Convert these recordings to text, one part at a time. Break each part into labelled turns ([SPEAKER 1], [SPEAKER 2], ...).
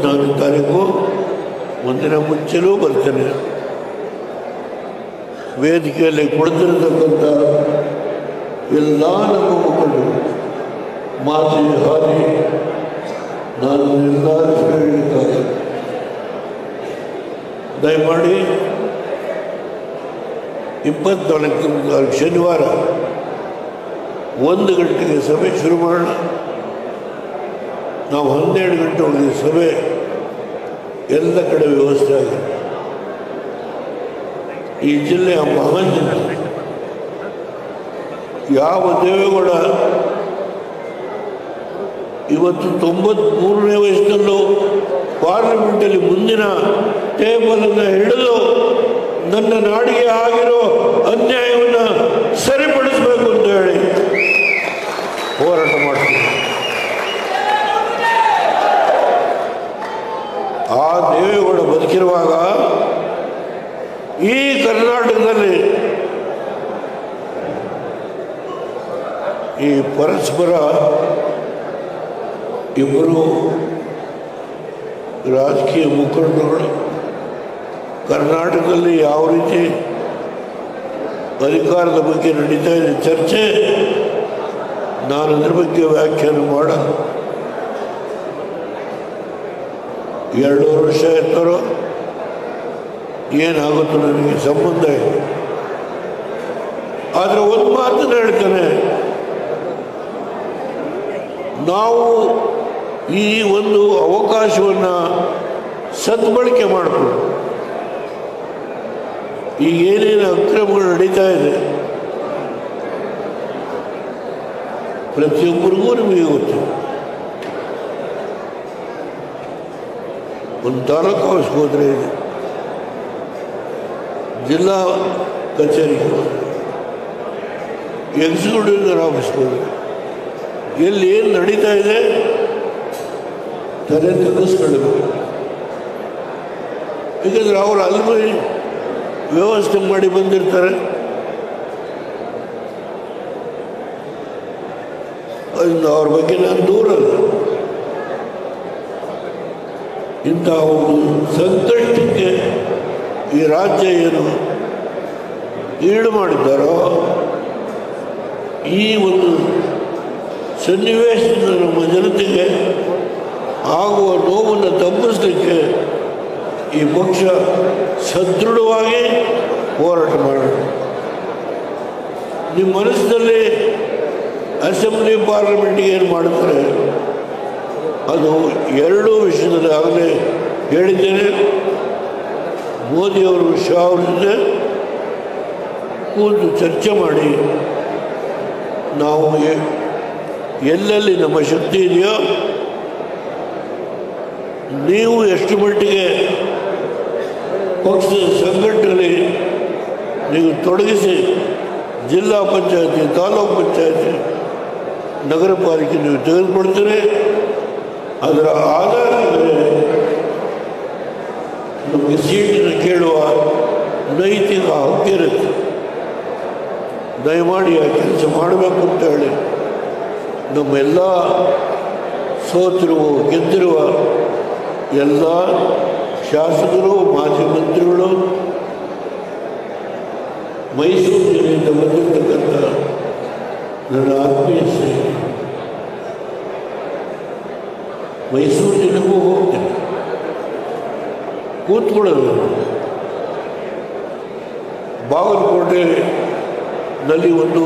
[SPEAKER 1] 24 ತಾರೀಕು ಒಂದಿನ ಮುಂಚೆನೂ ಬರ್ತೇನೆ. ವೇದಿಕೆಯಲ್ಲಿ ಕುಳಿತಿರತಕ್ಕಂಥ ಎಲ್ಲ ನಮ್ಮ ಮುಖಂಡರು ಮಾತಿ ಹಾದಿ ನಾನು ಎಲ್ಲರೂ ಹೇಳಲಿಕ್ಕಾಗ ದಯಮಾಡಿ 24 ಶನಿವಾರ 1 ಗಂಟೆಗೆ ಸಭೆ ಶುರು ಮಾಡೋಣ. ನಾವು 12 ಗಂಟೆ ಒಳಗೆ ಸಭೆ ಎಲ್ಲ ಕಡೆ ವ್ಯವಸ್ಥೆ ಆಗಿದೆ. ಈ ಜಿಲ್ಲೆಯ ಮಹಾನ್ ಜಿಲ್ಲೆ. ಯಾವ ದೇವೇಗೌಡ ಇವತ್ತು 93ನೇ ವಯಸ್ಸಿನಲ್ಲೂ ಪಾರ್ಲಿಮೆಂಟಲ್ಲಿ ಮುಂದಿನ ಟೇಬಲನ್ನು ಹಿಡಿದು ನನ್ನ ನಾಡಿಗೆ ಆಗಿರೋ ಅನ್ಯಾಯವನ್ನು ಸರಿಪಡಿಸಬೇಕು ಅಂತ ಹೇಳಿ ಹೋರಾಟ ಮಾಡ್ತೀನಿ. ಆ ದೇವೇಗೌಡ ಬದುಕಿರುವಾಗ ಈ ಕರ್ನಾಟಕದಲ್ಲಿ ಈ ಪರಸ್ಪರ ಇಬ್ಬರು ರಾಜಕೀಯ ಮುಖಂಡರುಗಳು ಕರ್ನಾಟಕದಲ್ಲಿ ಯಾವ ರೀತಿ ಅಧಿಕಾರದ ಬಗ್ಗೆ ನಡೀತಾ ಇದೆ ಚರ್ಚೆ, ನಾನು ಅದ್ರ ಬಗ್ಗೆ ವ್ಯಾಖ್ಯಾನ ಮಾಡಲ್ಲ. 2 ವರ್ಷ ಇರ್ತಾರೋ ಏನಾಗುತ್ತೋ ನನಗೆ ಸಂಬಂಧ ಇದೆ. ಆದರೆ ಒಂದು ಮಾತನ್ನು ಹೇಳ್ತಾನೆ, ನಾವು ಈ ಒಂದು ಅವಕಾಶವನ್ನು ಸದ್ಬಳಕೆ ಮಾಡಿಕೊಂಡು ಈಗ ಏನೇನು ಅಕ್ರಮಗಳು ನಡೀತಾ ಇದೆ ಪ್ರತಿಯೊಬ್ಬರಿಗೂ ನಿಮಗೆ ಗೊತ್ತು. ಒಂದು ತಾಲೂಕು ಆಫೀಸ್ಗೆ ಹೋದರೆ ಇದೆ, ಜಿಲ್ಲಾ ಕಚೇರಿಗೆ ಹೋದರೆ, ಎಕ್ಸಿಕ್ಯೂಟಿವ್ ಆಫೀಸ್ಗೆ ಹೋದರೆ, ಎಲ್ಲಿ ಏನು ನಡೀತಾ ಇದೆ ತಲೆ ತಗ್ಗಿಸ್ಕೊಳ್ಬೇಕು. ಯಾಕಂದರೆ ಅವರು ಅಲ್ಲಿ ವ್ಯವಸ್ಥೆ ಮಾಡಿ ಬಂದಿರ್ತಾರೆ. ಅದರಿಂದ ಅವ್ರ ಬಗ್ಗೆ ನಾನು ದೂರಲ್ಲ. ಇಂಥ ಒಂದು ಸಂಕಷ್ಟಕ್ಕೆ ಈ ರಾಜ್ಯ ಏನು ಈಡು ಮಾಡಿದ್ದಾರೋ ಈ ಒಂದು ಸನ್ನಿವೇಶದಿಂದ ನಮ್ಮ ಜನತೆಗೆ ಆಗುವ ನೋವನ್ನು ತಪ್ಪಿಸಲಿಕ್ಕೆ ಈ ಪಕ್ಷ ಸದೃಢವಾಗಿ ಹೋರಾಟ ಮಾಡೋಣ. ನಿಮ್ಮ ಮನಸ್ಸಿನಲ್ಲಿ ಅಸೆಂಬ್ಲಿ ಪಾರ್ಲಿಮೆಂಟ್ಗೆ ಏನು ಮಾಡ್ತಾರೆ ಅದು 2 ವಿಷಯದಲ್ಲಿ ಆಗಲೇ ಹೇಳಿದ್ದೇನೆ. ಮೋದಿಯವರು ಶಾ ಅವ್ರ ಜೊತೆ ಕೂತು ಚರ್ಚೆ ಮಾಡಿ ನಾವು ಎಲ್ಲೆಲ್ಲಿ ನಮ್ಮ ಶಕ್ತಿ ಇದೆಯೋ ನೀವು ಎಷ್ಟು ಮಟ್ಟಿಗೆ ಪಕ್ಷದ ಸಂಘಟನೆಯಲ್ಲಿ ನೀವು ತೊಡಗಿಸಿ ಜಿಲ್ಲಾ ಪಂಚಾಯತಿ, ತಾಲೂಕು ಪಂಚಾಯತಿ, ನಗರ ಪಾಲಿಕೆ ನೀವು ತೆಗೆದುಕೊಳ್ತೀರಿ. ಅದರ ಆಧಾರದ ಮೇಲೆ ನಮಗೆ ಸೀಟನ್ನು ಕೇಳುವ ನೈತಿಕ ಹಕ್ಕಿರುತ್ತೆ. ದಯಮಾಡಿ ಆ ಕೆಲಸ ಮಾಡಬೇಕು ಅಂತ ಹೇಳಿ ನಮ್ಮೆಲ್ಲ ಸೋತಿರುವ ಗೆದ್ದಿರುವ ಎಲ್ಲ ಶಾಸಕರು, ಮಾಜಿ ಮಂತ್ರಿಗಳು, ಮೈಸೂರು ಜಿಲ್ಲೆಯಿಂದ ಬಂದಿರತಕ್ಕಂಥ ನನ್ನ ಆತ್ಮೀಯ ಸ್ನೇಹಿತರು, ಮೈಸೂರು ಜಿಲ್ಲೆಗೂ ಹೋಗ್ತೇನೆ, ಕೂತ್ಕೊಳ್ಳೋದು. ಬಾಗಲಕೋಟೆನಲ್ಲಿ ಒಂದು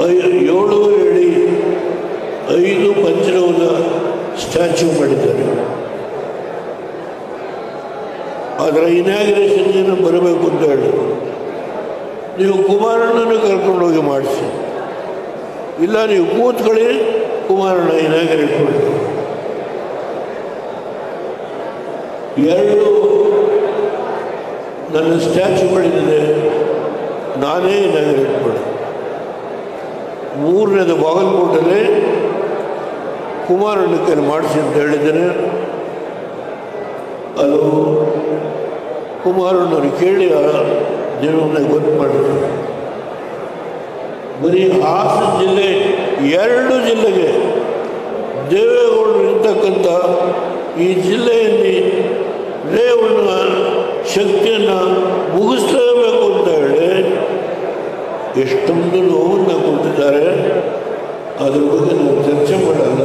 [SPEAKER 1] 7 ಅಡಿ 5 ಪಂಚರವದ ಸ್ಟ್ಯಾಚ್ಯೂ ಮಾಡಿದ್ದಾರೆ. ಅದರ ಇನಾಗ್ರೇಷನ್ ದಿನ ಬರಬೇಕು ಅಂತ ಹೇಳಿದ್ರು. ನೀವು ಕುಮಾರಣ್ಣನ ಕರ್ಕೊಂಡೋಗಿ ಮಾಡಿಸಿ, ಇಲ್ಲ ನೀವು ಕೂತ್ಕೊಳ್ಳಿ, ಕುಮಾರಣ್ಣ ಇನಾಗ್ರೇಟ್ ಮಾಡಿ. 2 ನನ್ನ ಸ್ಟ್ಯಾಚ್ಯೂ ಮಾಡಿದ್ದೆ, ನಾನೇ ಇನಾಗ್ರೇಟ್ ಮಾಡಿ. 3ನೇದು ಬಾಗಲಕೋಟೆಯಲ್ಲಿ ಕುಮಾರಣ್ಣ ಕೈಲಿ ಮಾಡಿಸಿ ಅಂತ ಹೇಳಿದ್ದೇನೆ. ಅದು ಕುಮಾರಣ್ಣವ್ರಿಗೆ ಕೇಳಿ ಜನವನ್ನ ಗೊತ್ತು ಮಾಡಿದ್ರು. ಬರೀ ಹಾಸನ ಜಿಲ್ಲೆ 2 ಜಿಲ್ಲೆಗೆ ದೇವೇಗೌಡರು ಇರ್ತಕ್ಕಂಥ ಈ ಜಿಲ್ಲೆಯಲ್ಲಿ ರೇವಣ್ಣ ಶಕ್ತಿಯನ್ನು ಮುಗಿಸಲೇಬೇಕು ಅಂತ ಹೇಳಿ ಎಷ್ಟೊಂದು ನೋವನ್ನು ಕೊಟ್ಟಿದ್ದಾರೆ. ಅದ್ರ ಬಗ್ಗೆ ನಾವು ಚರ್ಚೆ ಮಾಡಲ್ಲ.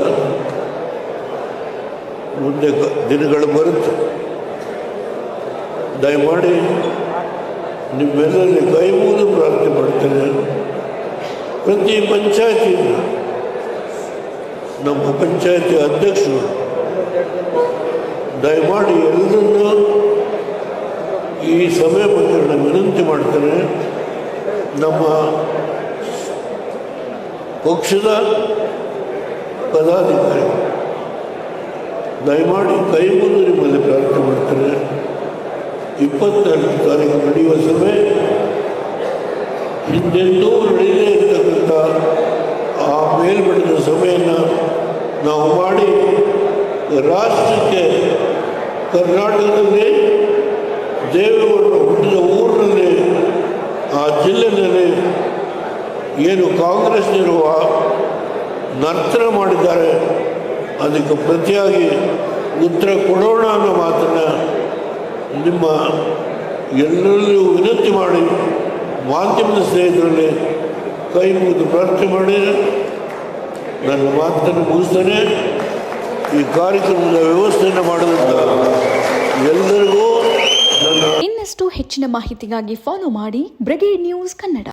[SPEAKER 1] ಮುಂದೆ ದಿನಗಳು ಬರುತ್ತೆ. ದಯಮಾಡಿ ನಿಮ್ಮೆಲ್ಲರಲ್ಲಿ ಕೈ ಮುಗಿದು ಪ್ರಾರ್ಥನೆ ಮಾಡ್ತೇನೆ. ಪ್ರತಿ ಪಂಚಾಯತಿಯಿಂದ ನಮ್ಮ ಪಂಚಾಯತಿ ಅಧ್ಯಕ್ಷರು ದಯಮಾಡಿ ಎಲ್ಲರನ್ನೂ ಈ ಸಮಯ ಬಗ್ಗೆ ನಾನು ವಿನಂತಿ ಮಾಡ್ತೇನೆ. ನಮ್ಮ ಪಕ್ಷದ ಪದಾಧಿಕಾರಿ ದಯಮಾಡಿ ಕೈ ಮುಗಿದು ನಿಮ್ಮಲ್ಲಿ ಪ್ರಾರ್ಥನೆ ಮಾಡ್ತೇನೆ. 22 ತಾರೀಕು ನಡೆಯುವ ಸಭೆ ಹಿಂದೆಂದೂ ನಡೆಯದೇ ಇರತಕ್ಕಂಥ ಆ ಮೇಲ್ಮಟ್ಟದ ಸಭೆಯನ್ನು ನಾವು ಮಾಡಿ ರಾಷ್ಟ್ರಕ್ಕೆ ಕರ್ನಾಟಕದಲ್ಲಿ ದೇವೇಗೌಡರ ಹುಟ್ಟಿದ ಊರಿನಲ್ಲಿ ಆ ಜಿಲ್ಲೆಯಲ್ಲಿ ಏನು ಕಾಂಗ್ರೆಸ್ನಿರುವ ನರ್ತನ ಮಾಡಿದ್ದಾರೆ ಅದಕ್ಕೆ ಪ್ರತಿಯಾಗಿ ಉತ್ತರ ಕೊಡೋಣ ಅನ್ನೋ ಮಾತನ್ನು ನಿಮ್ಮ ಎಲ್ಲರಲ್ಲೂ ವಿನಂತಿ ಮಾಡಿ ಮಾಧ್ಯಮದ ಸ್ನೇಹಿತರಲ್ಲಿ ಕೈ ಮುಗಿದು ಪ್ರಾರ್ಥನೆ ಮಾಡಿ ನನ್ನ ಮಾತನ್ನು ಮುಗಿಸ್ತೇನೆ. ಈ ಕಾರ್ಯಕ್ರಮದ ವ್ಯವಸ್ಥೆಯನ್ನು ಮಾಡಿದಂಥ ಎಲ್ಲರಿಗೂ ನನ್ನ
[SPEAKER 2] ಇನ್ನಷ್ಟು ಹೆಚ್ಚಿನ ಮಾಹಿತಿಗಾಗಿ ಫಾಲೋ ಮಾಡಿ ಬ್ರಿಗೇಡ್ ನ್ಯೂಸ್ ಕನ್ನಡ.